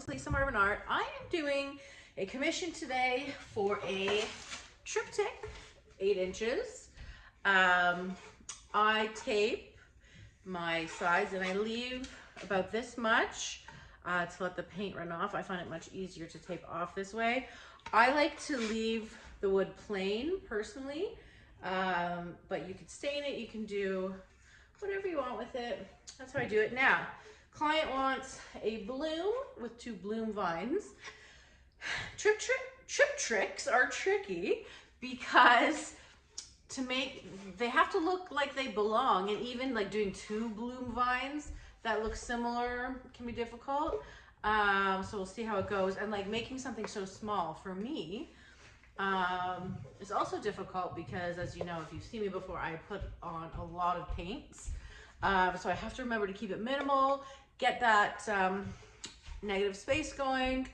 Welcome to Lisa Marvin Art. I am doing a commission today for a triptych, 8 inches. I tape my sides and I leave about this much to let the paint run off. I find it much easier to tape off this way. I like to leave the wood plain personally, but you can stain it, you can do whatever you want with it. That's how I do it. Now, client wants a bloom with 2 bloom vines. Triptychs are tricky because they have to look like they belong, and even like doing 2 bloom vines that look similar can be difficult. So we'll see how it goes. And like making something so small for me is also difficult because, as you know, if you've seen me before, I put on a lot of paints. So I have to remember to keep it minimal, get that negative space going,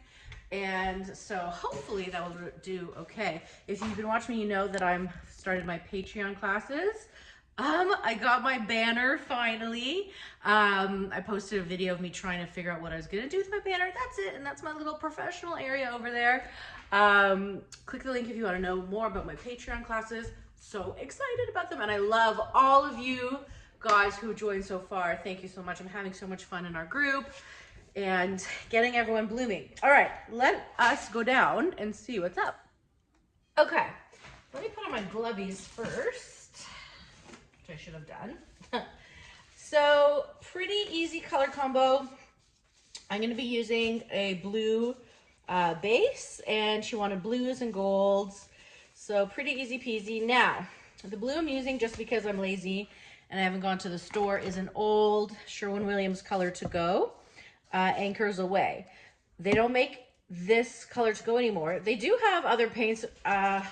and so hopefully that will do okay. If you've been watching me, you know that I'm started my Patreon classes. I got my banner finally. I posted a video of me trying to figure out what I was gonna do with my banner. That's it, and that's my little professional area over there. Click the link if you want to know more about my Patreon classes. So excited about them, and I love all of you guys who joined so far. Thank you so much. I'm having so much fun in our group and getting everyone blooming. All right, let us go down and see what's up. Okay, let me put on my glovies first, which I should have done. So pretty easy color combo. I'm going to be using a blue base, and she wanted blues and golds. So pretty easy peasy. Now, the blue I'm using, just because I'm lazy and I haven't gone to the store, is an old Sherwin-Williams color to go, Anchors Away. They don't make this color to go anymore. They do have other paints. I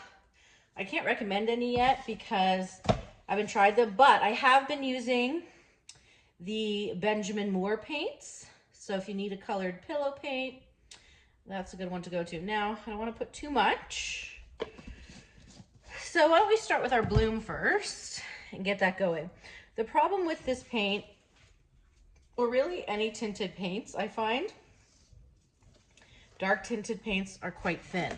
can't recommend any yet because I haven't tried them, but I have been using the Benjamin Moore paints. So if you need a colored pillow paint, that's a good one to go to. Now, I don't want to put too much. So why don't we start with our bloom first and get that going. The problem with this paint, or really any tinted paints, I find dark tinted paints are quite thin.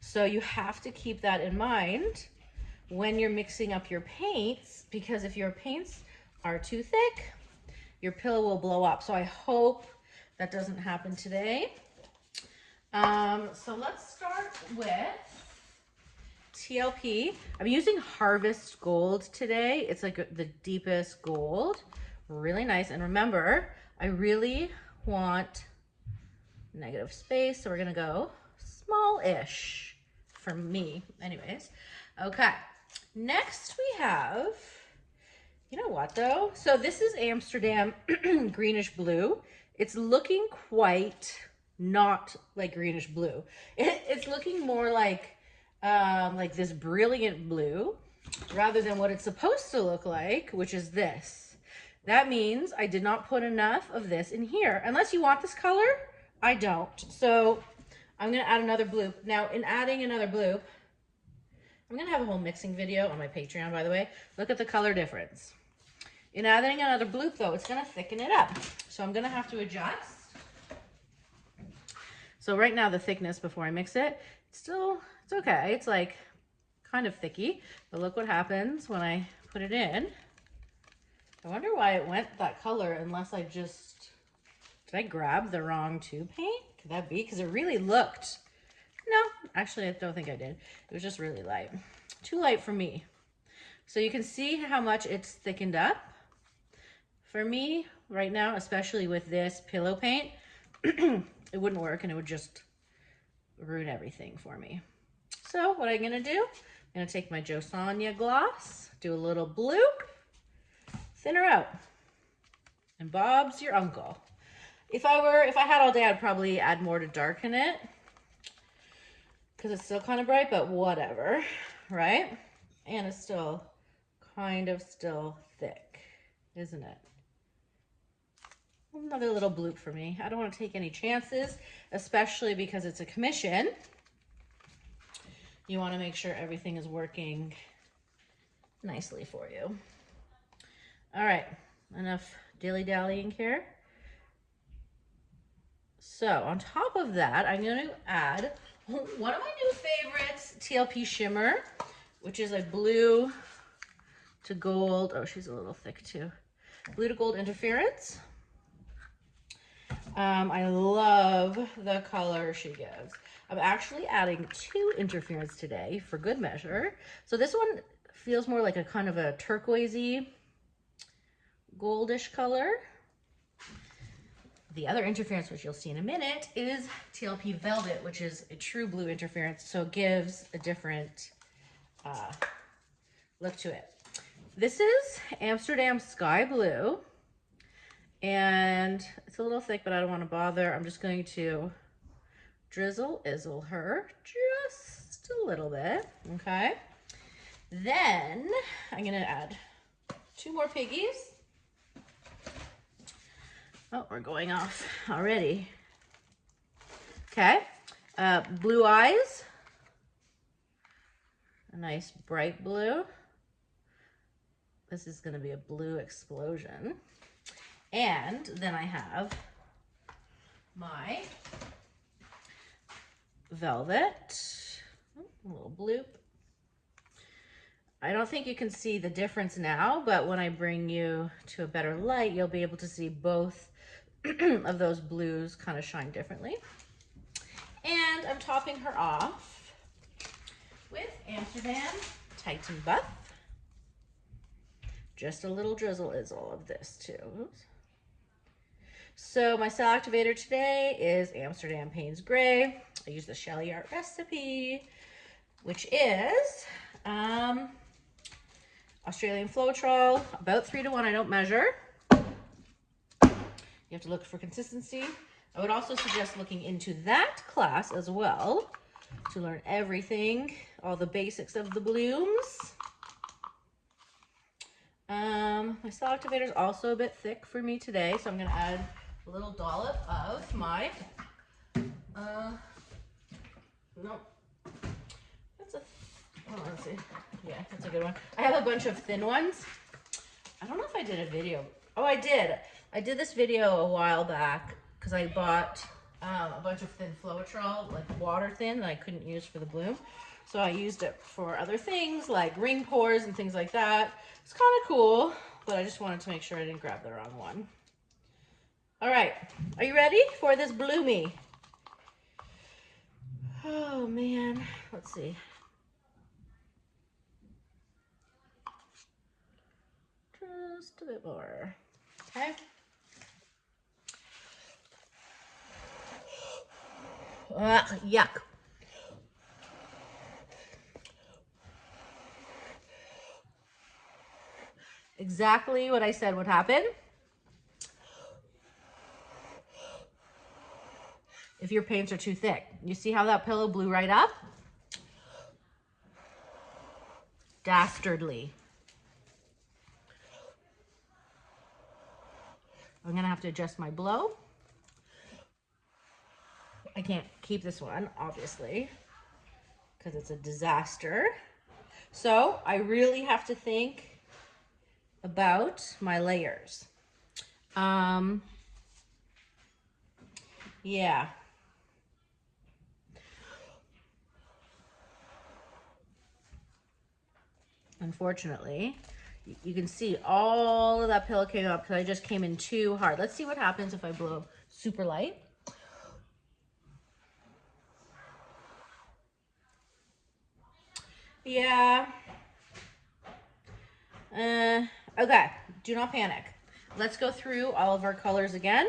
So you have to keep that in mind when you're mixing up your paints, because if your paints are too thick, your pillow will blow up. So I hope that doesn't happen today. So let's start with TLP. I'm using Harvest Gold today. It's like the deepest gold. Really nice. And remember, I really want negative space, so we're gonna go small-ish for me. Anyways, okay. Next we have, you know what though? So this is Amsterdam greenish blue. It's looking quite not like greenish blue. It's looking more like this brilliant blue rather than what it's supposed to look like, which is this. That means I did not put enough of this in here. Unless you want this color, I don't. So I'm gonna add another bloop. Now in adding another bloop, I'm gonna have a whole mixing video on my Patreon, by the way. Look at the color difference. In adding another bloop though, it's gonna thicken it up. So I'm gonna have to adjust. So right now the thickness before I mix it, it's okay. It's like kind of thicky, but look what happens when I put it in. I wonder why it went that color unless did I grab the wrong tube paint? Could that be? Because it really looked, no, actually I don't think I did. It was just really light. Too light for me. So you can see how much it's thickened up. For me right now, especially with this pillow paint, it wouldn't work and it would just ruin everything for me. So what I'm gonna do, I'm gonna take my Josonja gloss, do a little bloop, thin her out, and Bob's your uncle. If I had all day, I'd probably add more to darken it because it's still kind of bright, but whatever, right? And it's still kind of thick, isn't it? Another little bloop for me. I don't want to take any chances, especially because it's a commission. You want to make sure everything is working nicely for you. All right, enough dilly-dallying here. So on top of that, I'm going to add one of my new favorites, TLP Shimmer, which is a blue to gold. Oh, she's a little thick too. Blue to gold interference. I love the color she gives. I'm actually adding 2 interference today for good measure. So this one feels more like a kind of a turquoisey, goldish color. The other interference, which you'll see in a minute, is TLP Velvet, which is a true blue interference, so it gives a different look to it. This is Amsterdam Sky Blue, and it's a little thick, but I don't want to bother. I'm just going to drizzle her just a little bit, okay? Then I'm gonna add 2 more piggies. Oh, we're going off already. Okay, blue eyes, a nice bright blue. This is gonna be a blue explosion. And then I have my velvet, a little bloop. I don't think you can see the difference now, but when I bring you to a better light, you'll be able to see both of those blues kind of shine differently. And I'm topping her off with Amsterdam Titan Buff. Just a little drizzle-izzle of this too. So my cell activator today is Amsterdam Payne's Gray. I use the Shelly Art recipe, which is Australian Floetrol, about 3:1. I don't measure. You have to look for consistency. I would also suggest looking into that class as well to learn everything, all the basics of the blooms. My cell activator is also a bit thick for me today, so I'm going to add a little dollop of my, no, that's a, oh, let's see. Yeah, that's a good one. I have a bunch of thin ones. I don't know if I did a video. Oh, I did. I did this video a while back because I bought a bunch of thin Floetrol, like water thin, that I couldn't use for the bloom. So I used it for other things like ring pours and things like that. It's kind of cool, but I just wanted to make sure I didn't grab the wrong one. All right, are you ready for this bloomy? Oh man, let's see. Just a bit more, okay? Yuck. Exactly what I said would happen. If your paints are too thick. You see how that pillow blew right up? Dastardly. I'm gonna have to adjust my blow. I can't keep this one, obviously, because it's a disaster. So I really have to think about my layers. Yeah. Unfortunately, you can see all of that pillow came up because I just came in too hard. Let's see what happens if I blow super light. Yeah. Okay, do not panic. Let's go through all of our colors again.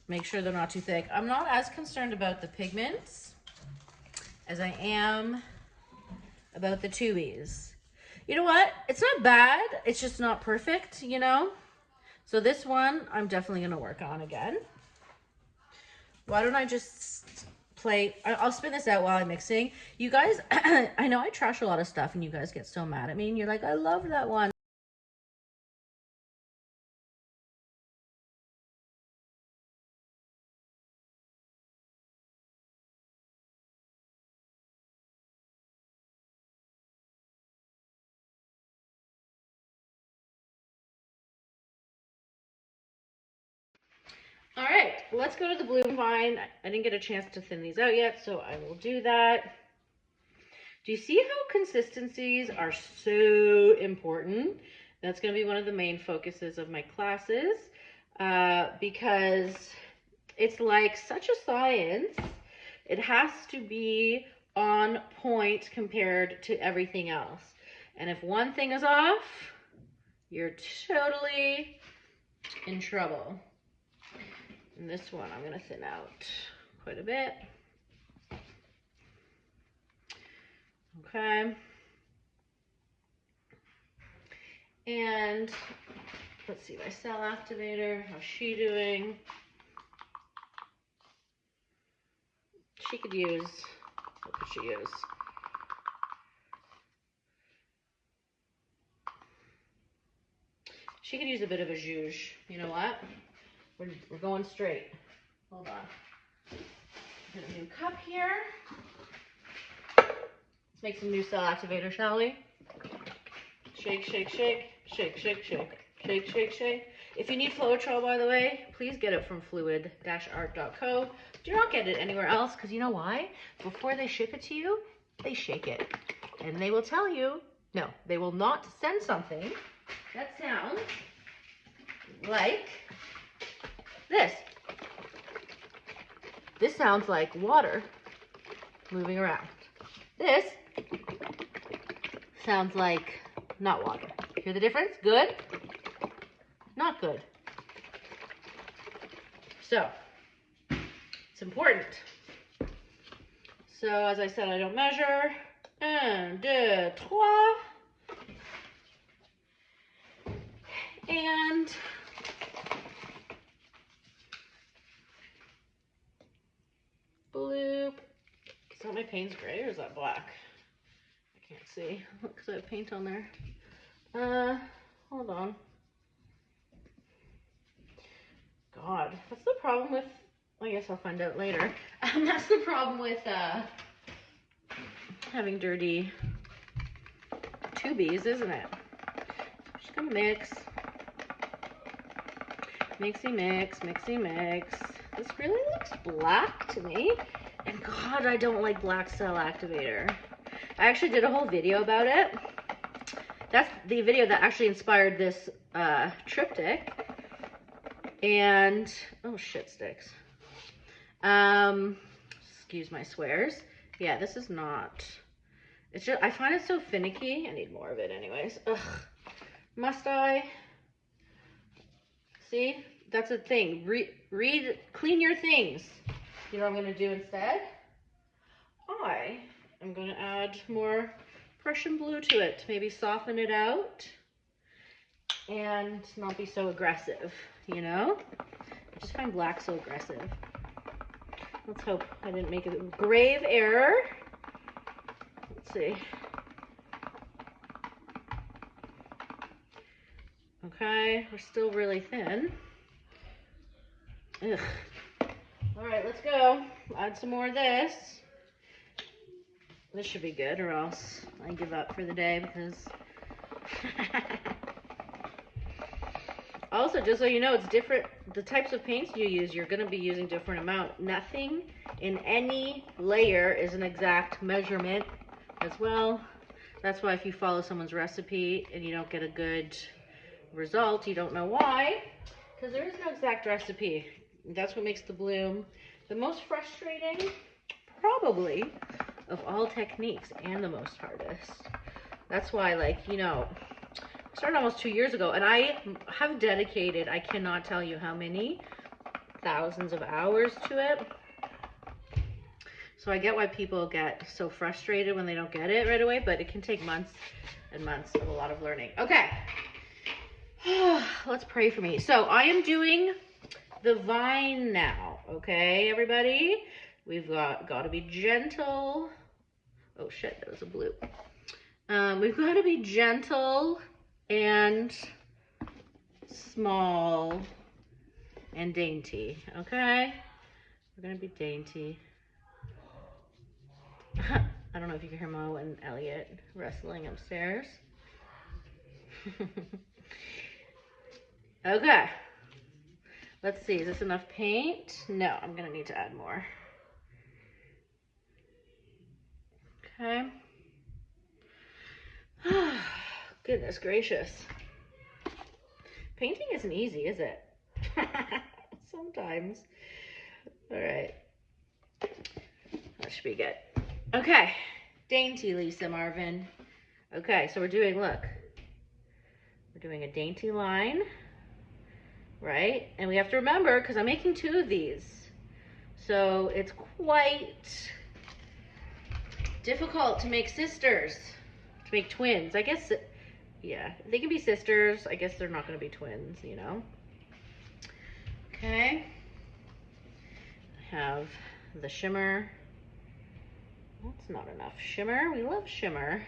Make sure they're not too thick. I'm not as concerned about the pigments as I am about the tubies. You know what? It's not bad. It's just not perfect, you know? So this one, I'm definitely going to work on again. Why don't I just play? I'll spin this out while I'm mixing. You guys, I know I trash a lot of stuff and you guys get so mad at me and you're like, I love that one. All right, let's go to the bloom vine. I didn't get a chance to thin these out yet, so I will do that. Do you see how consistencies are so important? That's going to be one of the main focuses of my classes because it's like such a science. It has to be on point compared to everything else. And if one thing is off, you're totally in trouble. And this one I'm going to thin out quite a bit. Okay. And let's see my cell activator. How's she doing? She could use, what could she use? She could use a bit of a zhuzh. You know what? We're going straight. Hold on. Get a new cup here. Let's make some new cell activator, shall we? Shake, shake, shake, shake, shake, shake, shake, shake, shake. If you need Floetrol, by the way, please get it from fluid-art.co. Do not get it anywhere else, because you know why? Before they ship it to you, they shake it. And they will tell you, no, they will not send something that sounds like this. This sounds like water moving around. This sounds like not water. Hear the difference? Good? Not good. So, it's important. So, as I said, I don't measure. 1, 2, 3. And bloop. Is that my paint's gray or is that black? I can't see because I have paint on there. Hold on. God, that's the problem with, I guess I'll find out later. That's the problem with having dirty tubies, isn't it? Just gonna mix. Mixy mix, mixy mix. This really looks black to me. And God, I don't like black cell activator. I actually did a whole video about it. That's the video that actually inspired this triptych. And, oh shit sticks. Excuse my swears. Yeah, this is not, it's just, I find it so finicky. I need more of it anyways. Ugh. Must I? See, that's a thing. Clean your things. You know what I'm gonna do instead? I am gonna add more Prussian blue to it to maybe soften it out and not be so aggressive, you know? I just find black so aggressive. Let's hope I didn't make a grave error. Let's see. Okay, we're still really thin. Ugh. All right, let's go. Add some more of this. This should be good, or else I give up for the day because... Also, just so you know, it's different. The types of paints you use, you're going to be using different amount. Nothing in any layer is an exact measurement as well. That's why if you follow someone's recipe and you don't get a good result, you don't know why, because there is no exact recipe. That's what makes the bloom the most frustrating, probably, of all techniques, and the most hardest. That's why, like, you know, I started almost 2 years ago, and I have dedicated, I cannot tell you how many thousands of hours to it. So I get why people get so frustrated when they don't get it right away, but it can take months and months of a lot of learning. Okay. Let's pray for me. So I am doing the vine now, okay, everybody? We've got to be gentle. Oh shit, that was a bloop. We've got to be gentle and small and dainty, okay? We're gonna be dainty. I don't know if you can hear Mo and Elliot wrestling upstairs. Okay. Let's see, is this enough paint? No, I'm gonna need to add more. Okay. Goodness gracious. Painting isn't easy, is it? Sometimes. All right. That should be good. Okay. Dainty Lisa Marvin. Okay, so we're doing, look. We're doing a dainty line, right? And we have to remember, because I'm making 2 of these. So it's quite difficult to make sisters, to make twins. I guess, yeah, they can be sisters. I guess they're not going to be twins, you know? Okay. I have the shimmer. That's not enough shimmer. We love shimmer.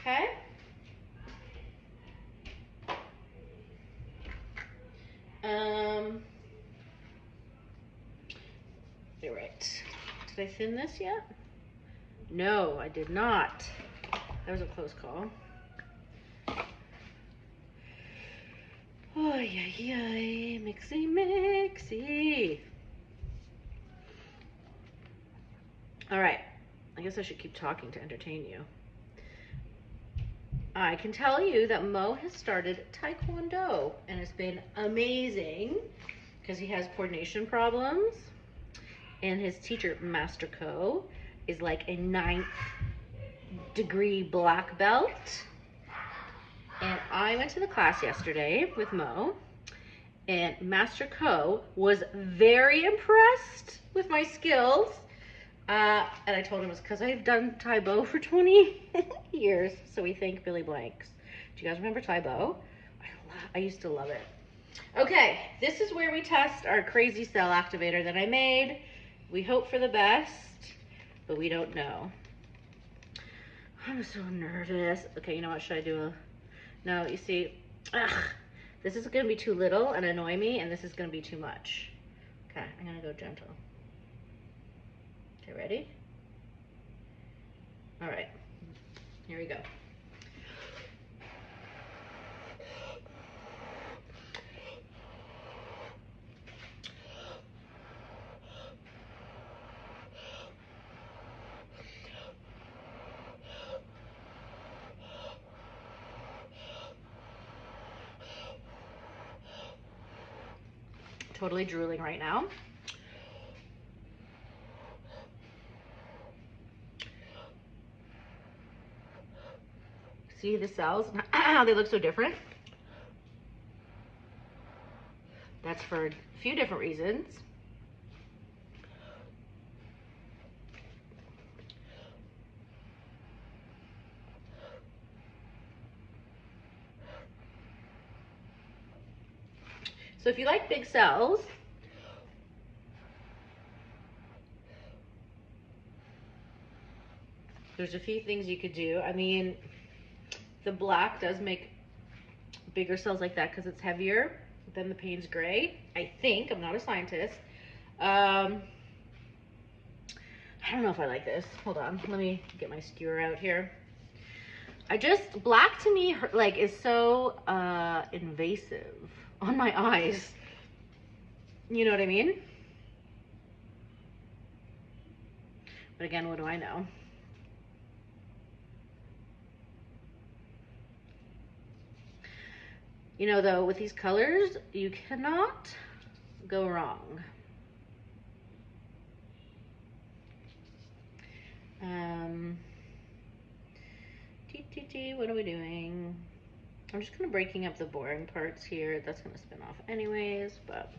Okay. All right. Did I thin this yet? No, I did not. That was a close call. Oh, yeah, mixy, mixy. All right, I guess I should keep talking to entertain you. I can tell you that Mo has started Taekwondo, and it's been amazing because he has coordination problems, and his teacher, Master Co, is like a 9th degree black belt. And I went to the class yesterday with Mo, and Master Co was very impressed with my skills. And I told him it was because I've done Tae Bo for 20 years. So we thank Billy Blanks. Do you guys remember Tae Bo? I used to love it. Okay, this is where we test our crazy cell activator that I made. We hope for the best, but we don't know. I'm so nervous. Okay, you know what? Should I do a... No, you see, this is going to be too little and annoy me, and this is going to be too much. Okay, I'm going to go gentle. Okay, ready? All right, here we go. Totally drooling right now. See the cells, how they look so different? That's for a few different reasons. So if you like big cells, there's a few things you could do. I mean, the black does make bigger cells like that because it's heavier than the Payne's Gray. I think, I'm not a scientist. I don't know if I like this. Hold on, let me get my skewer out here. Black to me, like, is so invasive on my eyes. You know what I mean? But again, what do I know? You know, though, with these colors, you cannot go wrong. What are we doing? I'm just kind of breaking up the boring parts here. That's going to spin off anyways, but,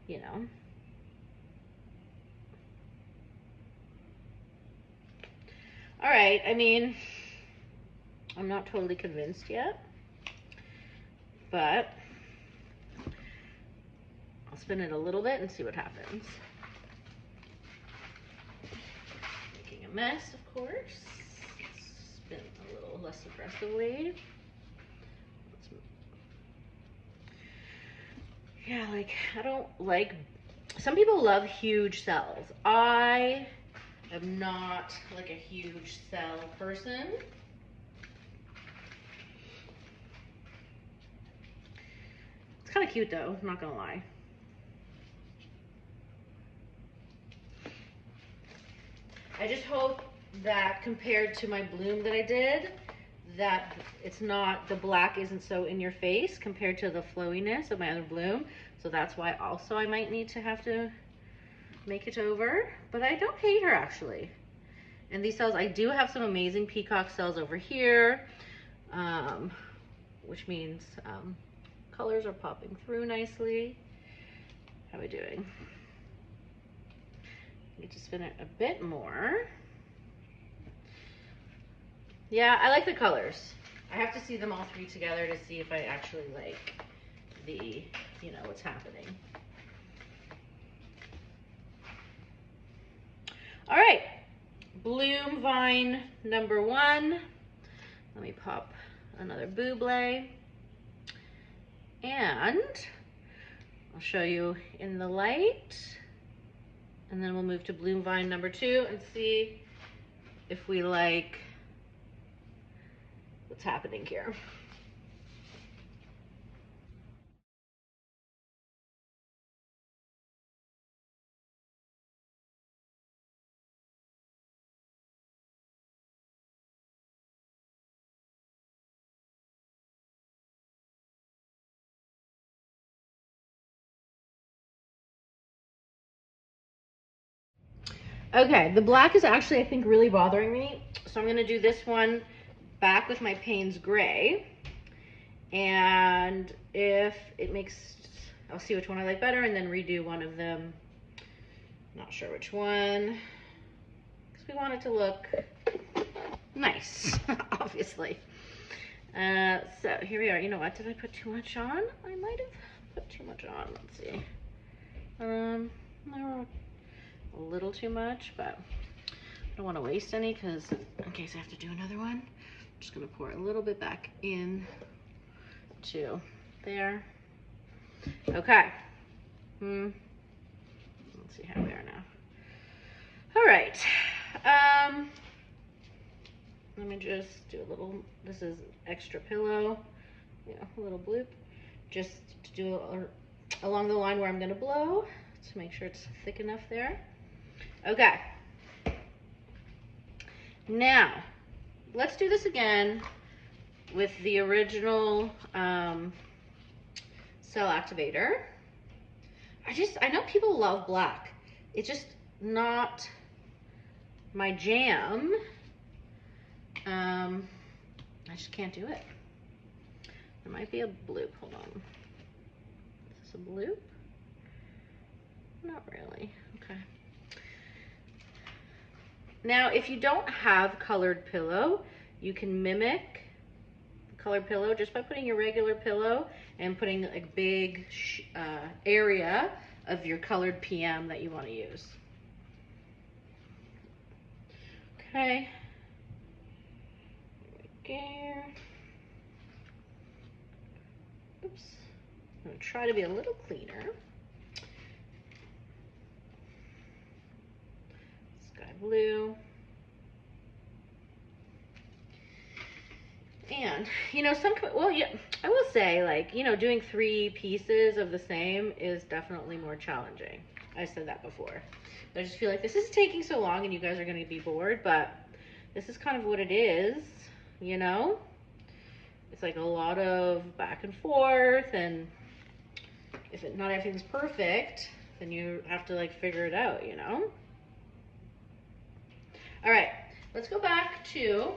you know. All right, I mean, I'm not totally convinced yet, but I'll spin it a little bit and see what happens. Making a mess, of course. Spin a little less aggressively. Yeah, like, I don't like, some people love huge cells. I am not like a huge cell person. kind of cute though, I'm not gonna lie. I just hope that compared to my bloom that I did, that it's not, the black isn't so in your face compared to the flowiness of my other bloom. So that's why also I might need to have to make it over, but I don't hate her actually. And these cells, I do have some amazing peacock cells over here, which means colors are popping through nicely. How are we doing? Need to spin it a bit more. Yeah, I like the colors. I have to see them all three together to see if I actually like the, you know, what's happening. All right, bloom vine number 1. Let me pop another buble. And I'll show you in the light. And then we'll move to bloom vine number 2 and see if we like what's happening here. Okay, the black is actually, I think, really bothering me. So I'm gonna do this one back with my Payne's Gray. And if it makes, I'll see which one I like better and then redo one of them. Not sure which one, because we want it to look nice, obviously. So here we are. You know what, did I put too much on? I might have put too much on, let's see. No, a little too much, but I don't want to waste any because in case I have to do another one, I'm just going to pour a little bit back in to there. Okay. Let's see how we are now. All right. Let me just do a little, this is extra pillow, yeah, a little bloop, just to do along the line where I'm going to blow to make sure it's thick enough there. Okay. Now, let's do this again with the original Cell Activator. I know people love black. It's just not my jam. I just can't do it. There might be a bloop. Hold on. Is this a bloop? Not really. Okay. Now, if you don't have colored pillow, you can mimic the colored pillow just by putting your regular pillow and putting a big area of your colored PM that you want to use. Okay. Here. Oops. I'm going to try to be a little cleaner. Sky blue. And, you know, well, yeah, I will say, like, you know, doing 3 pieces of the same is definitely more challenging. I said that before. But I just feel like this is taking so long and you guys are going to be bored, but this is kind of what it is, you know? It's like a lot of back and forth, and if not everything's perfect, then you have to, like, figure it out, you know? All right, let's go back to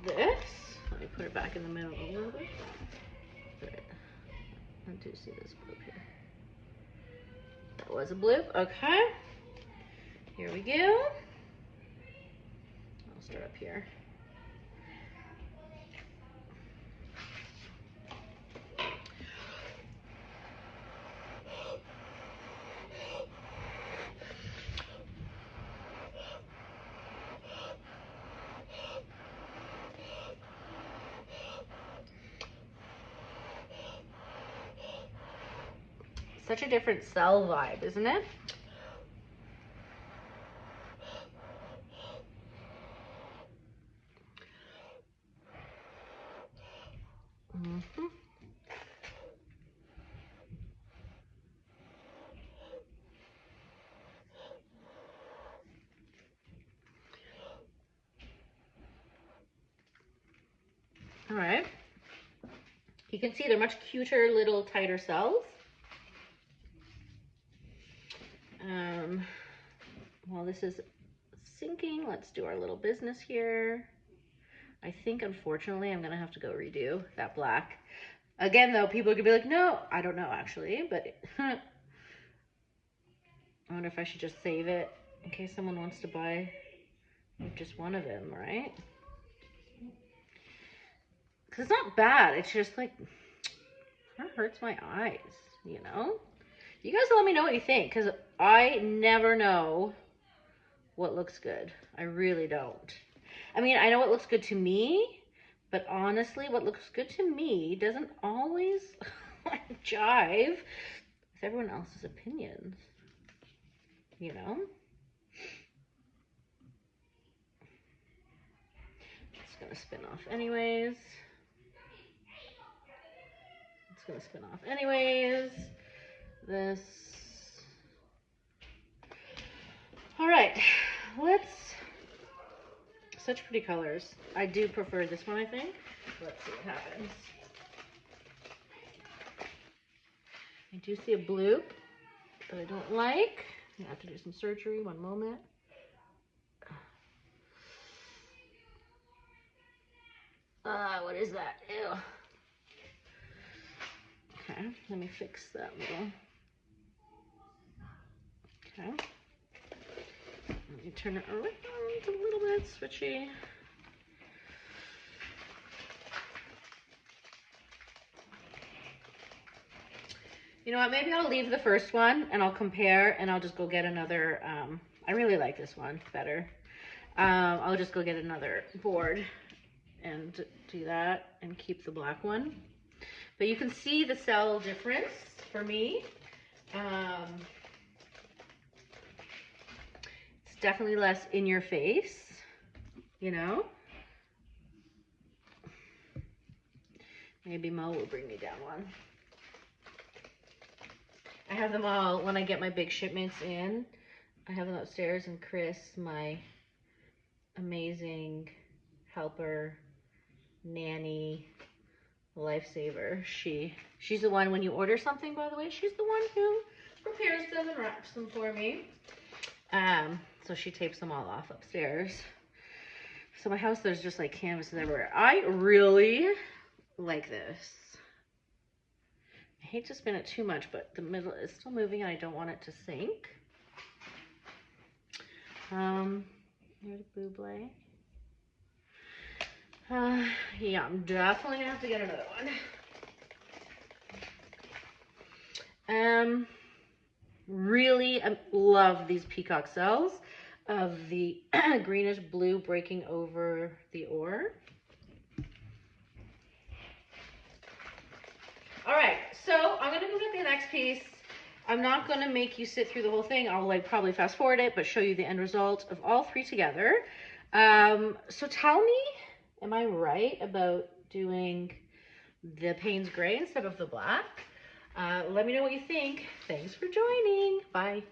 this. Let me put it back in the middle a little bit. Right. I do see this bloop here. That was a bloop. Okay. Here we go. I'll start up here. Such a different cell vibe, isn't it? Mm-hmm. All right. You can see they're much cuter, little tighter cells. While this is sinking, let's do our little business here. I think, unfortunately, I'm gonna have to go redo that black. Again, though, people could be like, no, I don't know, actually, but I wonder if I should just save it in case someone wants to buy just one of them, right? Because it's not bad, it's just like, it hurts my eyes, you know? You guys let me know what you think, because I never know what looks good. I really don't. I mean, I know what looks good to me, but honestly, what looks good to me doesn't always jive with everyone else's opinions, you know? It's gonna spin off anyways. It's gonna spin off anyways. This. All right, let's, such pretty colors. I do prefer this one, I think. Let's see what happens. I do see a blue that I don't like. I have to do some surgery, one moment. What is that? Ew. Okay, let me fix that little. Okay. Let me turn it around a little bit, switchy. You know what, maybe I'll leave the first one and I'll compare and I'll just go get another, I really like this one better. I'll just go get another board and do that and keep the black one. But you can see the cell difference for me. It's definitely less in your face, you know. Maybe Mo will bring me down one. I have them all, when I get my big shipments in, I have them upstairs, and Chris, my amazing helper, nanny, lifesaver, she's the one, when you order something, by the way, she's the one who prepares them and wraps them for me. So she tapes them all off upstairs. So my house, there's just like canvases everywhere. I really like this. I hate to spin it too much, but the middle is still moving and I don't want it to sink. Here's Buble. Yeah, I'm definitely gonna have to get another one. Really love these peacock cells of the greenish blue breaking over the ore. All right, so I'm gonna go get the next piece. I'm not gonna make you sit through the whole thing. I'll like probably fast forward it, but show you the end result of all three together. So tell me, am I right about doing the Payne's Gray instead of the black? Let me know what you think. Thanks for joining. Bye.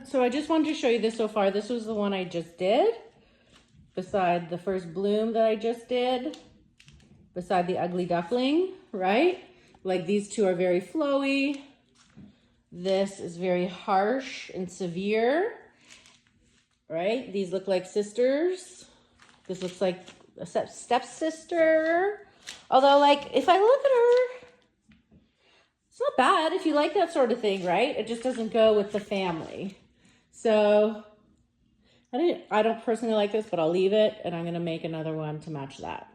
So I just wanted to show you this so far. This was the one I just did, beside the first bloom that I just did, beside the ugly duckling, right? Like these two are very flowy. This is very harsh and severe, right? These look like sisters. This looks like a stepsister. Although, like, if I look at her, it's not bad if you like that sort of thing, right? It just doesn't go with the family. So I don't personally like this, but I'll leave it, and I'm gonna make another one to match that.